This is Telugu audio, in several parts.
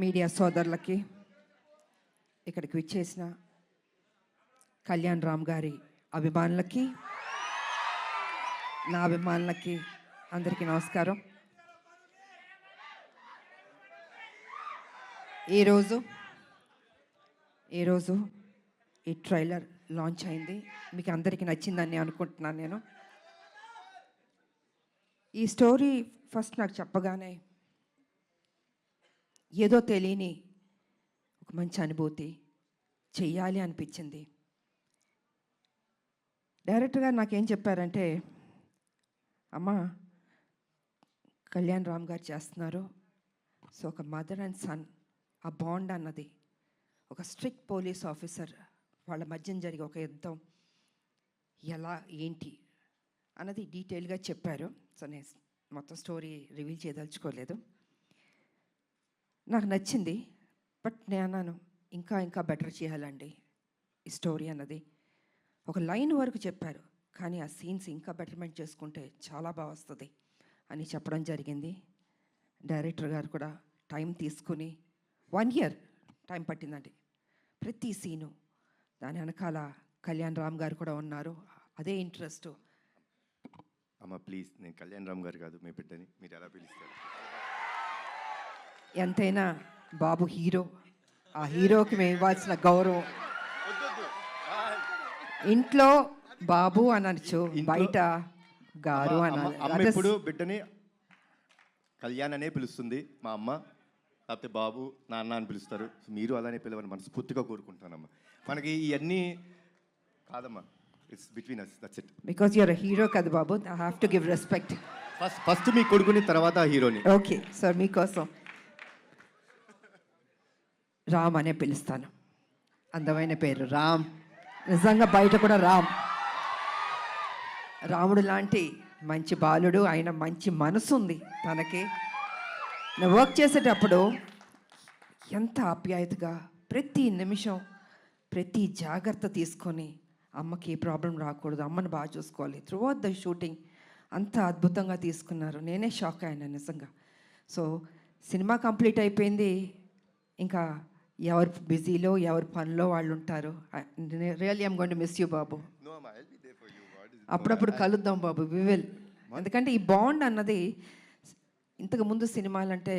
మీడియా సోదరులకి, ఇక్కడికి విచ్చేసిన కళ్యాణ్ రామ్ గారి అభిమానులకి, నా అభిమానులకి అందరికీ నమస్కారం. ఈరోజు ఈ ట్రైలర్ లాంచ్ అయింది. మీకు అందరికీ నచ్చిందని అనుకుంటున్నాను. నేను ఈ స్టోరీ ఫస్ట్ నాకు చెప్పగానే ఏదో తెలియని ఒక మంచి అనుభూతి, చెయ్యాలి అనిపించింది. డైరెక్టర్ గారు నాకేం చెప్పారంటే, అమ్మ కళ్యాణ్ రామ్ గారు చేస్తున్నారు, సో ఒక మదర్ అండ్ సన్ ఆ బాండ్ అన్నది, ఒక స్ట్రిక్ట్ పోలీస్ ఆఫీసర్ వాళ్ళ మధ్యన జరిగే ఒక యుద్ధం ఎలా ఏంటి అన్నది డీటెయిల్గా చెప్పారు. సో నేను మొత్తం స్టోరీ రివీల్ చేయదలుచుకోలేదు. నాకు నచ్చింది, బట్ నేను అన్నాను ఇంకా బెటర్ చేయాలండి ఈ స్టోరీ అన్నది. ఒక లైన్ వరకు చెప్పారు, కానీ ఆ సీన్స్ ఇంకా బెటర్మెంట్ చేసుకుంటే చాలా బాగా వస్తుంది అని చెప్పడం జరిగింది. డైరెక్టర్ గారు కూడా టైం తీసుకుని 1 year టైం పట్టిందండి ప్రతి సీను. దాని వెనకాల కళ్యాణ్ రామ్ గారు కూడా ఉన్నారు, అదే ఇంట్రెస్ట్. అమ్మ ప్లీజ్, నేను కళ్యాణ్ రామ్ గారు కాదు, మీ బిడ్డని, మీరు ఎలా పిలుస్తారు? ఎంతైనా బాబు హీరో, ఆ హీరోకి మేము ఇవ్వాల్సిన గౌరవం. ఇంట్లో బాబు అనొచ్చు, బయట గారు అనాలి. ఇప్పుడు బిడ్డని కళ్యాణ్ అనే పిలుస్తుంది మా అమ్మ, లేకపోతే బాబు నాన్న అని పిలుస్తారు. మీరు అలానే పిలవని మనస్ఫూర్తిగా కోరుకుంటానమ్మా. మనకి ఇవన్నీ కాదమ్మా, it's between us, that's it. Because you're hero కదా బాబు, I have to give respect. First మీ కొడుకుని, తర్వాత హీరోని. ఓకే సార్, మీకోసం రామ్ అనే పిలుస్తాను. అందమైన పేరు రామ్, నిజంగా బయట కూడా రాముడు లాంటి మంచి బాలుడు, ఆయన మంచి మనసు ఉంది తనకి. నేను వర్క్ చేసేటప్పుడు ఎంత ఆప్యాయతగా ప్రతి నిమిషం ప్రతి జాగ్రత్త తీసుకొని, అమ్మకి ఏ ప్రాబ్లం రాకూడదు, అమ్మని బాగా చూసుకోవాలి. త్రూఅవుట్ ద షూటింగ్ అంత అద్భుతంగా తీసుకున్నారు. నేనే షాక్ అయ్యాను నిజంగా. సో సినిమా కంప్లీట్ అయిపోయింది, ఇంకా ఎవరు బిజీలో ఎవరు పనిలో వాళ్ళు ఉంటారు. Really I'm going to miss you బాబు. అప్పుడప్పుడు కలుద్దాం బాబు, వి విల్. ఎందుకంటే ఈ బాండ్ అన్నది, ఇంతకు ముందు సినిమాలంటే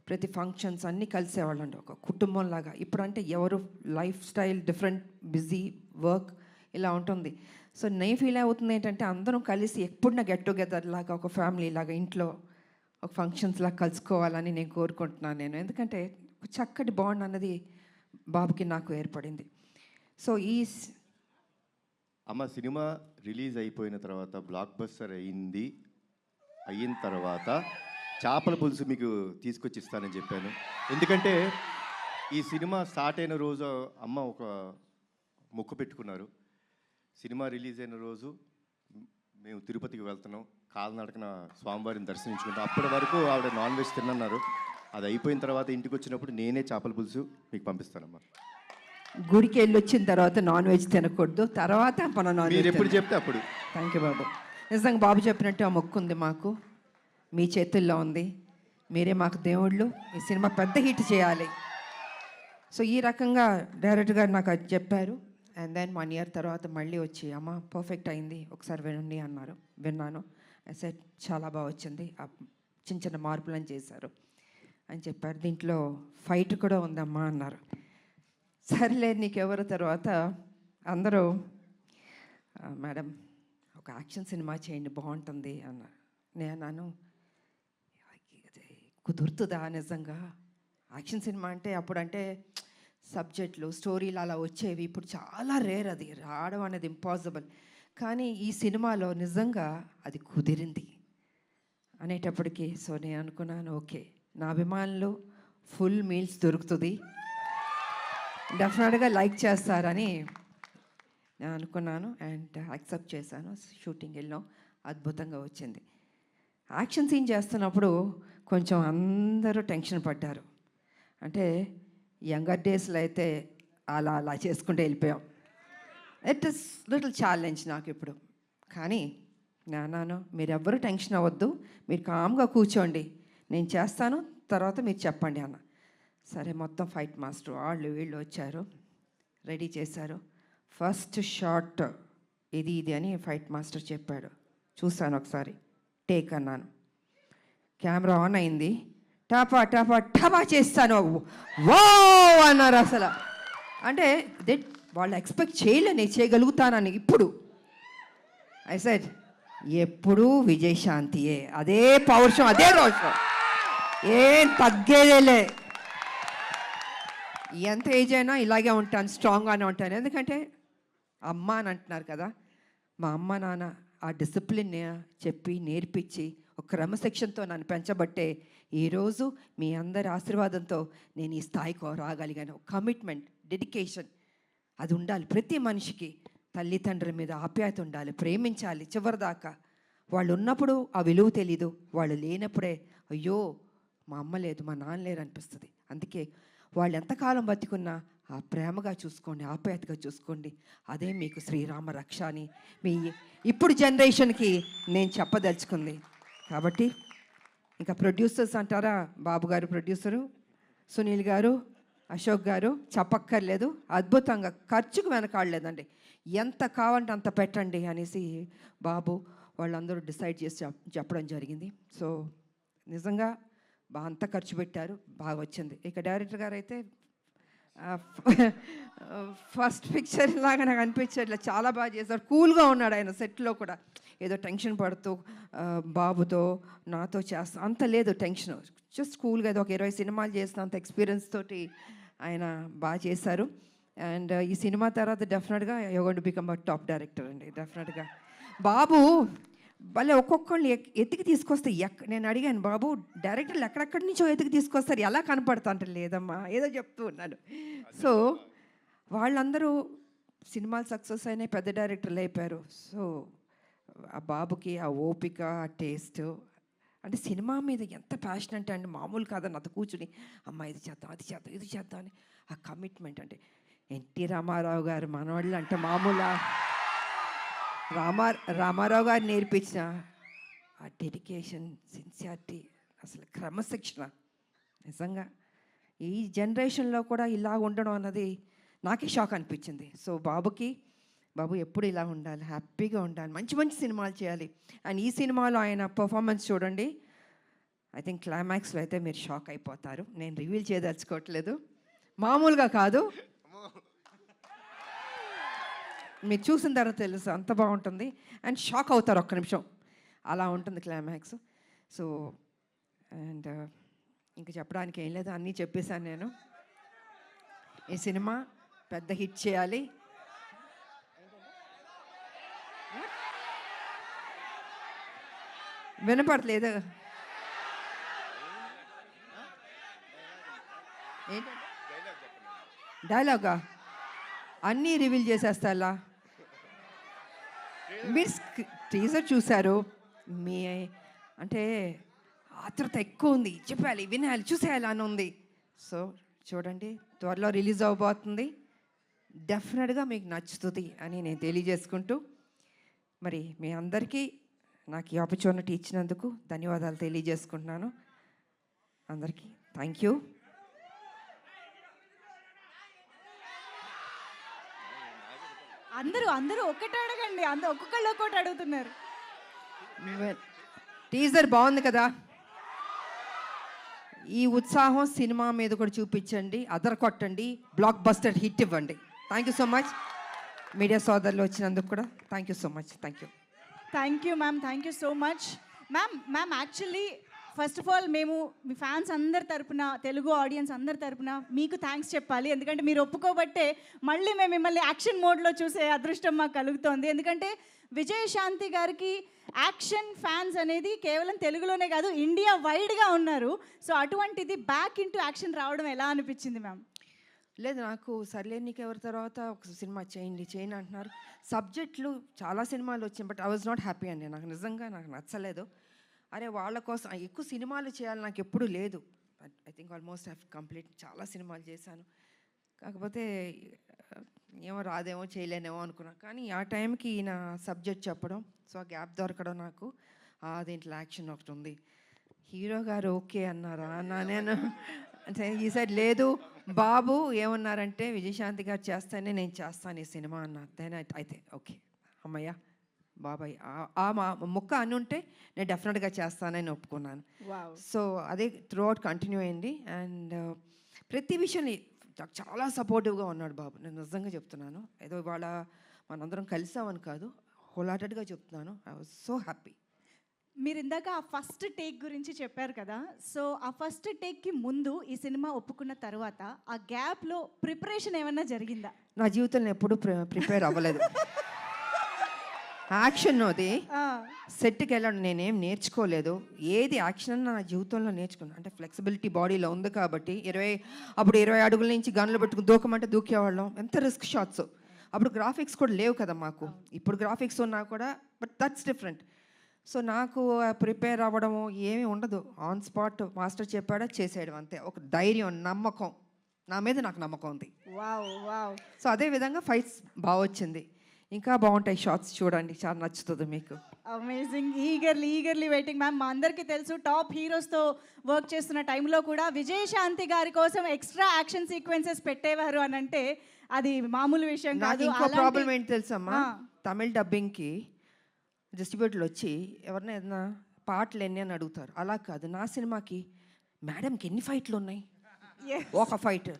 ప్రతి ఫంక్షన్స్ అన్నీ కలిసేవాళ్ళండి ఒక కుటుంబంలాగా. ఇప్పుడంటే ఎవరు life style different, busy work ఇలా ఉంటుంది. సో నేను ఫీల్ అవుతుంది ఏంటంటే, అందరం కలిసి ఎప్పుడున్నా గెట్ టుగెదర్ లాగా, ఒక ఫ్యామిలీ లాగా ఇంట్లో ఒక ఫంక్షన్స్ లాగా కలుసుకోవాలని నేను కోరుకుంటున్నాను నేను. ఎందుకంటే ఒక చక్కటి బాండ్ అన్నది బాబుకి నాకు ఏర్పడింది. సో అమ్మ సినిమా రిలీజ్ అయిపోయిన తర్వాత, బ్లాక్ బస్టర్ అయిన తర్వాత చేపల పులుసు మీకు తీసుకొచ్చి ఇస్తానని చెప్పాను. ఎందుకంటే ఈ సినిమా స్టార్ట్ అయిన రోజు అమ్మ ఒక మొక్కు పెట్టుకున్నారు. సినిమా రిలీజ్ అయిన రోజు మేము తిరుపతికి వెళ్తున్నాం, కాలినడకన స్వామివారిని దర్శించుకుంటాం. అప్పటి వరకు ఆవిడ నాన్ వెజ్ తిన్నన్నారు. అది అయిపోయిన తర్వాత ఇంటికి వచ్చినప్పుడు నేనే చేపల పులుసు మీకు పంపిస్తానమ్మా. గుడికి వెళ్ళి వచ్చిన తర్వాత నాన్ వెజ్ తినకూడదు, తర్వాత మన నాన్ వెజ్ ఎప్పుడు చెప్తే అప్పుడు. థ్యాంక్ యూ బాబు. నిజంగా బాబు చెప్పినట్టు ఆ మొక్కు ఉంది మాకు, మీ చేతుల్లో ఉంది. మీరే మాకు దేవుళ్ళు, ఈ సినిమా పెద్ద హిట్ చేయాలి. సో ఈ రకంగా డైరెక్టర్ గారు నాకు అది చెప్పారు. అండ్ దెన్ 1 year తర్వాత మళ్ళీ వచ్చి, అమ్మ పర్ఫెక్ట్ అయింది, ఒకసారి వినండి అన్నారు. విన్నాను, సెట్ చాలా బాగా వచ్చింది, చిన్న చిన్న మార్పులను చేశారు అని చెప్పారు. దీంట్లో ఫైట్ కూడా ఉందమ్మా అన్నారు. సరేలే నీకెవరు. తర్వాత అందరూ మేడం ఒక యాక్షన్ సినిమా చేయండి బాగుంటుంది అన్నారు. నేను అన్నాను, కుదురుతుందా నిజంగా? యాక్షన్ సినిమా అంటే అప్పుడంటే సబ్జెక్టులు స్టోరీలు అలా వచ్చేవి, ఇప్పుడు చాలా రేర్, అది రావడం అనేది ఇంపాసిబుల్. కానీ ఈ సినిమాలో నిజంగా అది కుదిరింది అనేటప్పటికీ, సో నేను అనుకున్నాను ఓకే, నా అభిమానులు ఫుల్ మీల్స్ దొరుకుతుంది, డెఫినెట్గా లైక్ చేస్తారని నేను అనుకున్నాను. అండ్ యాక్సెప్ట్ చేశాను. షూటింగ్ వెళ్ళాం, అద్భుతంగా వచ్చింది. యాక్షన్ సీన్ చేస్తున్నప్పుడు కొంచెం అందరూ టెన్షన్ పడ్డారు. అంటే యంగర్ డేస్లో అయితే అలా చేసుకుంటూ వెళ్ళిపోయాం. ఇట్ ఇస్ లిటిల్ ఛాలెంజ్ నాకు ఇప్పుడు. కానీ నాన్న మీరెవ్వరూ టెన్షన్ అవ్వద్దు, మీరు కామ్గా కూర్చోండి, నేను చేస్తాను, తర్వాత మీరు చెప్పండి అన్న. సరే మొత్తం ఫైట్ మాస్టర్ వాళ్ళు వీళ్ళు వచ్చారు, రెడీ చేశారు. ఫస్ట్ షాట్ ఇది అని ఫైట్ మాస్టర్ చెప్పాడు. చూశాను ఒకసారి, టేక్ అన్నాను. కెమెరా ఆన్ అయింది. టపా టపా టపా చేస్తాను. వా అన్నారు అసలు. అంటే వాళ్ళు ఎక్స్పెక్ట్ చేయలే నేను చేయగలుగుతానని. ఇప్పుడు ఐ సెడ్ ఎప్పుడూ విజయశాంతియే, అదే పౌరుషం, అదే రోషం, ఏం తగ్గేదేలే. ఎంత ఏజ్ అయినా ఇలాగే ఉంటాను, స్ట్రాంగ్గానే ఉంటాను. ఎందుకంటే అమ్మ అని అంటున్నారు కదా, మా అమ్మ నాన్న ఆ డిసిప్లిన్ చెప్పి నేర్పించి ఒక క్రమశిక్షణతో నన్ను పెంచబట్టే ఈరోజు మీ అందరి ఆశీర్వాదంతో నేను ఈ స్థాయికి రాగలిగాను. కమిట్మెంట్, డెడికేషన్ అది ఉండాలి ప్రతి మనిషికి. తల్లిదండ్రుల మీద ఆప్యాయత ఉండాలి, ప్రేమించాలి చివరిదాకా. వాళ్ళు ఉన్నప్పుడు ఆ విలువ తెలీదు, వాళ్ళు లేనప్పుడే అయ్యో మా అమ్మ లేదు, మా నాన్న లేరు అనిపిస్తుంది. అందుకే వాళ్ళు ఎంతకాలం బతికున్నా ఆ ప్రేమగా చూసుకోండి, ఆప్యాయతగా చూసుకోండి. అదే మీకు శ్రీరామ రక్ష అని మీ ఇప్పుడు జనరేషన్కి నేను చెప్పదలుచుకుంది. కాబట్టి ఇంకా ప్రొడ్యూసర్స్ అంటారా, బాబు గారు ప్రొడ్యూసరు, సునీల్ గారు, అశోక్ గారు చెప్పక్కర్లేదు. అద్భుతంగా ఖర్చుకు వెనకాడలేదండి. ఎంత కావాలంటే అంత పెట్టండి అనేసి బాబు వాళ్ళందరూ డిసైడ్ చేసి చెప్పడం జరిగింది. సో నిజంగా అంత ఖర్చు పెట్టారు, బాగా వచ్చింది. ఇక డైరెక్టర్ గారు అయితే ఫస్ట్ పిక్చర్ లాగా నాకు అనిపించట్లే, చాలా బాగా చేశారు. కూల్గా ఉన్నాడు ఆయన సెట్లో కూడా. ఏదో టెన్షన్ పడుతూ బాబుతో నాతో చేస్తా అంత లేదు టెన్షన్, జస్ట్ కూల్గా. ఏదో ఒక 20 సినిమాలు చేసిన అంత ఎక్స్పీరియన్స్ తోటి ఆయన బాగా చేశారు. అండ్ ఈ సినిమా తర్వాత డెఫినెట్గా you going to become a top director అండి, డెఫినెట్గా. బాబు భలే ఒక్కొక్కళ్ళు ఎతికి తీసుకొస్తే నేను అడిగాను, బాబు డైరెక్టర్లు ఎక్కడెక్కడి నుంచో ఎతికి తీసుకొస్తారు, ఎలా కనపడతా అంటే లేదమ్మా ఏదో చెప్తూ ఉన్నాను. సో వాళ్ళందరూ సినిమాలు సక్సెస్ అయినాయి, పెద్ద డైరెక్టర్లు అయిపోయారు. సో ఆ బాబుకి ఆ ఓపిక, ఆ టేస్ట్, అంటే సినిమా మీద ఎంత ప్యాషన్ అంటే అండి మామూలు కాదని అంత కూర్చుని అమ్మ ఇది చేద్దాం, అది చేద్దాం, ఇది చేద్దాం అని ఆ కమిట్మెంట్. అంటే ఎన్టీ రామారావు గారు మనవాళ్ళు అంటే మామూలా, రామారావు గారు నేర్పించిన ఆ డెడికేషన్, సిన్సియారిటీ, అసలు క్రమశిక్షణ నిజంగా ఈ జనరేషన్లో కూడా ఇలా ఉండడం అన్నది నాకే షాక్ అనిపించింది. సో బాబు ఎప్పుడు ఇలా ఉండాలి, హ్యాపీగా ఉండాలి, మంచి మంచి సినిమాలు చేయాలి. అండ్ ఈ సినిమాలో ఆయన పర్ఫార్మెన్స్ చూడండి, ఐ థింక్ క్లైమాక్స్లో అయితే మీరు షాక్ అయిపోతారు. నేను రివీల్ చేయదలుచుకోవట్లేదు, మామూలుగా కాదు, మీరు చూసిన తర్వాత తెలుసు అంత బాగుంటుంది. అండ్ షాక్ అవుతారు ఒక్క నిమిషం, అలా ఉంటుంది క్లైమాక్స్. సో అండ్ ఇంకా చెప్పడానికి ఏం లేదు, అన్నీ చెప్పేశాను నేను. ఈ సినిమా పెద్ద హిట్ చేయాలి. వినపడలేదు ఏంటంటే డైలాగా అన్నీ రివీల్ చేసేస్తా. మీరు టీజర్ చూశారు, మీ అంటే ఆతృత ఎక్కువ ఉంది, చెప్పాలి, వినాలి, చూసేయాలి అని ఉంది. సో చూడండి, త్వరలో రిలీజ్ అవ్వబోతుంది, డెఫినెట్గా మీకు నచ్చుతుంది అని నేను తెలియజేసుకుంటూ, మరి మీ అందరికీ నాకు ఈ ఆపర్చునిటీ ఇచ్చినందుకు ధన్యవాదాలు తెలియజేసుకుంటున్నాను. అందరికీ థ్యాంక్ యూ. అందరూ ఒక్కటి అడగండి, ఒక్కొక్కళ్ళు ఒక్కొక్కటి అడుగుతున్నారు. టీజర్ బాగుంది కదా, ఈ ఉత్సాహం సినిమా మీద కూడా చూపించండి, అదర కొట్టండి, బ్లాక్ బస్టర్ హిట్ ఇవ్వండి. Thank you so much. Media సోదరులు వచ్చినందుకు కూడా thank you so much. Thank you ma'am, thank you so much. Ma'am actually first of all మేము మీ ఫ్యాన్స్ అందరి తరపున, తెలుగు ఆడియన్స్ అందరి తరపున మీకు థ్యాంక్స్ చెప్పాలి. ఎందుకంటే మీరు ఒప్పుకోబట్టే మళ్ళీ మేము మిమ్మల్ని యాక్షన్ మోడ్లో చూసే అదృష్టం మాకు కలుగుతోంది. ఎందుకంటే విజయశాంతి గారికి యాక్షన్ ఫ్యాన్స్ అనేది కేవలం తెలుగులోనే కాదు, ఇండియా వైడ్గా ఉన్నారు. సో అటువంటిది బ్యాక్ ఇంటూ యాక్షన్ రావడం ఎలా అనిపించింది మ్యామ్? లేదు, నాకు సర్లే నీకు ఎవరి తర్వాత ఒక సినిమా చేయండి అంటున్నారు. సబ్జెక్టులు చాలా సినిమాలు వచ్చాయి, but I was not happy అండి. నాకు నిజంగా నచ్చలేదు. అరే వాళ్ళ కోసం ఎక్కువ సినిమాలు చేయాలి నాకు ఎప్పుడూ లేదు. I think almost have complete, చాలా సినిమాలు చేశాను. కాకపోతే ఏమో రాదేమో చేయలేనేమో అనుకున్నా. కానీ ఆ టైంకి ఈయన సబ్జెక్ట్ చెప్పడం, సో ఆ గ్యాప్ దొరకడం నాకు, దీంట్లో యాక్షన్ ఒకటి ఉంది, హీరో గారు ఓకే అన్నారా నేను అంటే ఈ సైడ్ లేదు. బాబు ఏమన్నారంటే విజయశాంతి గారు చేస్తానే నేను చేస్తాను ఈ సినిమా అన్నారు. దెన్ అయితే ఓకే అమ్మయ్య బాబాయ్ ఆ మా ముక్క అని ఉంటే నేను డెఫినెట్గా చేస్తానని ఒప్పుకున్నాను. వావ్. సో అదే త్రూ అవుట్ కంటిన్యూ అయింది. అండ్ ప్రతి విషయాన్ని నాకు చాలా సపోర్టివ్గా ఉన్నాడు బాబు. నేను నిజంగా చెప్తున్నాను, ఏదో ఇవాళ మనందరం కలిసామని కాదు, హోల్హార్టెడ్గా చెప్తున్నాను. I was so happy. మీరు ఇందాక ఆ ఫస్ట్ టేక్ గురించి చెప్పారు కదా, సో ఆ ఫస్ట్ టేక్కి ముందు ఈ సినిమా ఒప్పుకున్న తర్వాత ఆ గ్యాప్లో ప్రిపరేషన్ ఏమన్నా జరిగిందా? నా జీవితంలో ఎప్పుడూ ప్రిపేర్ అవ్వలేదు. యాక్షన్ అది సెట్కి వెళ్ళడం నేనేం నేర్చుకోలేదు. ఏది యాక్షన్ అన్న నా జీవితంలో నేర్చుకున్నాను. అంటే ఫ్లెక్సిబిలిటీ బాడీలో ఉంది కాబట్టి అప్పుడు 20 అడుగుల నుంచి గన్లు పెట్టుకుని దూకమంటే దూకేవాళ్ళం. ఎంత రిస్క్ షాట్స్. అప్పుడు గ్రాఫిక్స్ కూడా లేవు కదా మాకు. ఇప్పుడు గ్రాఫిక్స్ ఉన్నా కూడా బట్ దట్స్ డిఫరెంట్. సో నాకు ప్రిపేర్ అవ్వడము ఏమీ ఉండదు. ఆన్ స్పాట్ మాస్టర్ చెప్పాడా చేసేయడం అంతే. ఒక ధైర్యం, నమ్మకం, నా మీద నాకు నమ్మకం ఉంది. Wow wow. సో అదే విధంగా ఫైట్స్ బాగా వచ్చింది. ఇంకా బాగుంటాయి షార్ట్స్, చూడండి, చాలా నచ్చుతుంది మీకు. అమేజింగ్. Eagerly waiting ma'am. మా అందరికీ తెలుసు టాప్ హీరోస్తో వర్క్ చేస్తున్న టైంలో కూడా విజయశాంతి గారి కోసం ఎక్స్ట్రా యాక్షన్ సీక్వెన్సెస్ పెట్టేవారు అని అంటే అది మామూలు విషయం నాకు కాదు. ఇంకో ప్రాబ్లం ఏంటి తెలుసమ్మా, తమిళ డబ్బింగ్కి డిస్ట్రిబ్యూటర్లు వచ్చి ఎవరినైనా ఏదైనా పాటలు ఎన్ని అని అడుగుతారు. అలా కాదు, నా సినిమాకి మేడంకి ఎన్ని ఫైట్లు ఉన్నాయి? ఒక ఫైట్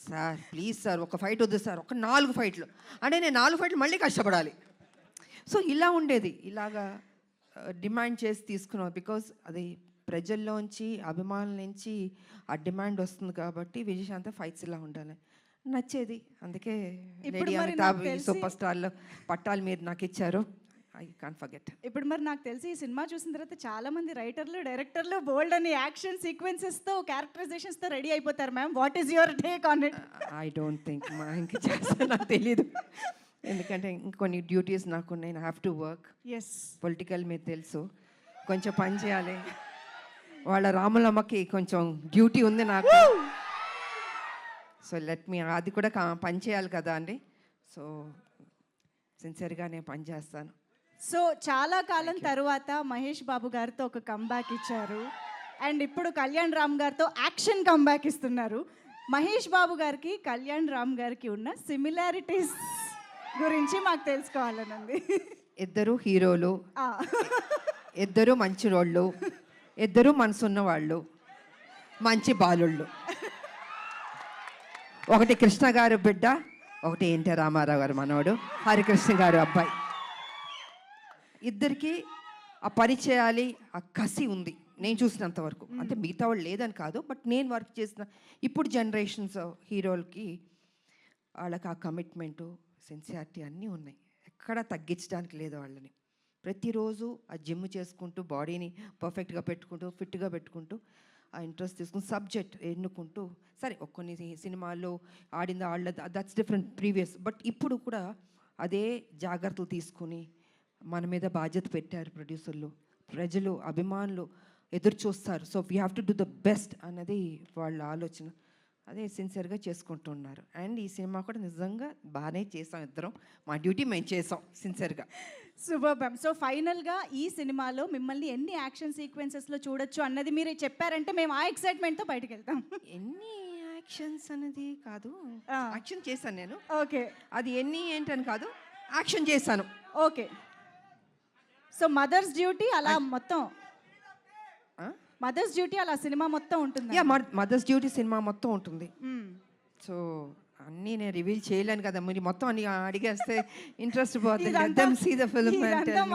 సార్, ప్లీజ్ సార్ ఒక ఫైట్ వద్దు సార్, ఒక 4 ఫైట్లు అంటే నేను 4 ఫైట్లు మళ్ళీ కష్టపడాలి. సో ఇలా ఉండేది. ఇలాగా డిమాండ్ చేసి తీసుకున్నాం. బికాజ్ అది ప్రజల్లోంచి, అభిమానుల నుంచి ఆ డిమాండ్ వస్తుంది కాబట్టి విజయశాంతి ఫైట్స్ ఇలా ఉండాలి నచ్చేది. అందుకే ఇప్పుడు లేడీ మరి అమితాబ్ నాకు తెలిసి- సూపర్ స్టార్లో పట్టాలు మీరు నాకు ఇచ్చారు. I can't forget. ఇప్పుడు మరి నాకు తెలిసి ఈ సినిమా చూసిన తర్వాత చాలా మంది రైటర్లు, డైరెక్టర్లు బోల్డ్ అని యాక్షన్ సీక్వెన్సెస్తో, క్యారెక్టరైజేషన్స్తో రెడీ అయిపోతారు ma'am. What is your take on it? I don't think మా ఇంక చేస్తా, నాకు తెలీదు. ఎందుకంటే ఇంకొన్ని డ్యూటీస్ నాకు ఉన్నాయి. I have to work. Yes. Political మీరు తెలుసు, కొంచెం పని చేయాలి. వాళ్ళ రాములమ్మకి కొంచెం డ్యూటీ ఉంది నాకు. సో లెట్ మీ, అది కూడా పని చేయాలి కదా అండి. సో సిన్సియర్గా నేను పని చేస్తాను. సో చాలా కాలం తర్వాత మహేష్ బాబు గారితో ఒక కంబ్యాక్ ఇచ్చారు అండ్ ఇప్పుడు కళ్యాణ్ రామ్ గారితో యాక్షన్ కంబ్యాక్ ఇస్తున్నారు. మహేష్ బాబు గారికి కళ్యాణ్ రామ్ గారికి ఉన్న సిమిలారిటీస్ గురించి మాకు తెలుసుకోవాలనుంది. ఇద్దరు హీరోలు, ఇద్దరు మంచి రోళ్ళు, ఇద్దరు మనసున్న వాళ్ళు, మంచి బాలుళ్ళు. ఒకటి కృష్ణ గారు బిడ్డ, ఒకటి ఎన్టీ రామారావు గారు మనవడు, హరికృష్ణ గారు అబ్బాయి. ఇద్దరికి ఆ పని చేయాలి, ఆ కసి ఉంది నేను చూసినంత వరకు. అంటే మిగతా వాళ్ళు లేదని కాదు, బట్ నేను వర్క్ చేసిన ఇప్పుడు జనరేషన్స్ హీరోలకి వాళ్ళకి ఆ కమిట్మెంటు, సిన్సియారిటీ అన్నీ ఉన్నాయి. ఎక్కడా తగ్గించడానికి లేదు వాళ్ళని. ప్రతిరోజు ఆ జిమ్ చేసుకుంటూ, బాడీని పర్ఫెక్ట్గా పెట్టుకుంటూ, ఫిట్గా పెట్టుకుంటూ, ఆ ఇంట్రెస్ట్ తీసుకుని సబ్జెక్ట్ ఎన్నుకుంటూ, సరే కొన్ని సినిమాల్లో ఆడింది ఆడలేదు, దట్స్ డిఫరెంట్ ప్రీవియస్. బట్ ఇప్పుడు కూడా అదే జాగ్రత్తలు తీసుకుని మన మీద బాధ్యత పెట్టారు ప్రొడ్యూసర్లు, ప్రజలు, అభిమానులు ఎదురు చూస్తారు. So we have to do the best అన్నది వాళ్ళ ఆలోచన. అదే సిన్సియర్గా చేసుకుంటున్నారు. అండ్ ఈ సినిమా కూడా నిజంగా బాగానే చేసాం ఇద్దరం. మా డ్యూటీ మేము చేసాం సిన్సియర్గా. Super ma'am. సో ఫైనల్గా ఈ సినిమాలో మిమ్మల్ని ఎన్ని యాక్షన్ సీక్వెన్సెస్లో చూడొచ్చు అన్నది మీరు చెప్పారంటే మేము ఆ ఎక్సైట్మెంట్తో బయటకు వెళ్తాం. ఎన్ని యాక్షన్స్ అనేది కాదు, యాక్షన్ చేశాను నేను. ఓకే. అది ఎన్ని ఏంటని కాదు, యాక్షన్ చేశాను. ఓకే. సో మదర్స్ డ్యూటీ అలా మొత్తం, మదర్స్ డ్యూటీ అలా సినిమా మొత్తం ఉంటుంది. యా, మదర్స్ డ్యూటీ సినిమా మొత్తం ఉంటుంది. సో అన్నీ నేను రివీల్ చేయలేను కదా, మీరు మొత్తం అన్ని అడిగేస్తే ఇంట్రెస్ట్ పోతుంది.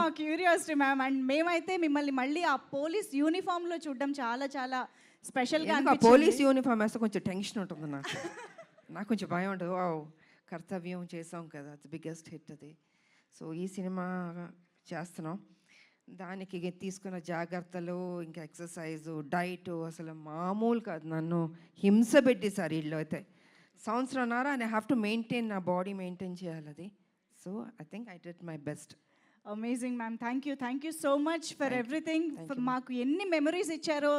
మా క్యూరియాసిటీ మ్యామ్. అండ్ మేమైతే మిమ్మల్ని మళ్ళీ ఆ పోలీస్ యూనిఫామ్లో చూడడం చాలా చాలా స్పెషల్గా. పోలీస్ యూనిఫామ్ వేస్తే కొంచెం టెన్షన్ ఉంటుంది నాకు. నాకు కొంచెం భయం ఉంటుంది. కర్తవ్యం చేసాం కదా, బిగ్గెస్ట్ హిట్ అది. సో ఈ సినిమా చేస్తున్నాం, దానికి తీసుకున్న జాగ్రత్తలు, ఇంకా ఎక్సర్సైజు, డైటు అసలు మామూలు కాదు. నన్ను హింస పెట్టేశారు వీళ్ళు అయితే. సంవత్సరంన్నర ఐ హ్యావ్ టు మెయింటైన్, నా బాడీ మెయింటైన్ చేయాలి అది. So I think I did my best. Amazing ma'am, thank you so much for everything. మాకు ఎన్ని మెమరీస్ ఇచ్చారో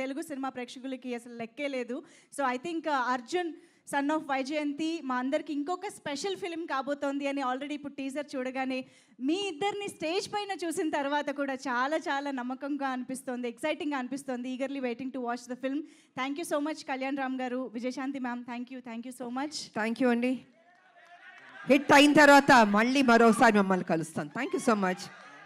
తెలుగు సినిమా ప్రేక్షకులకి అసలు లెక్కే లేదు. So I think Arjun son of Vyjayanthi మా అందరికి ఇంకొక స్పెషల్ ఫిలిం కాబోతోంది అని ఆల్రెడీ ఇప్పుడు టీజర్ చూడగానే మీ ఇద్దరిని స్టేజ్ పైన చూసిన తర్వాత కూడా చాలా చాలా నమ్మకంగా అనిపిస్తుంది, ఎక్సైటింగ్గా అనిపిస్తుంది. Eagerly waiting to watch the film. Thank you so much Kalyan Ram garu, Vijayashanti ma'am, thank you so much. Thank you అండి. హిట్ అయిన తర్వాత మళ్ళీ మరోసారి మిమ్మల్ని కలుస్తాను. Thank you so much.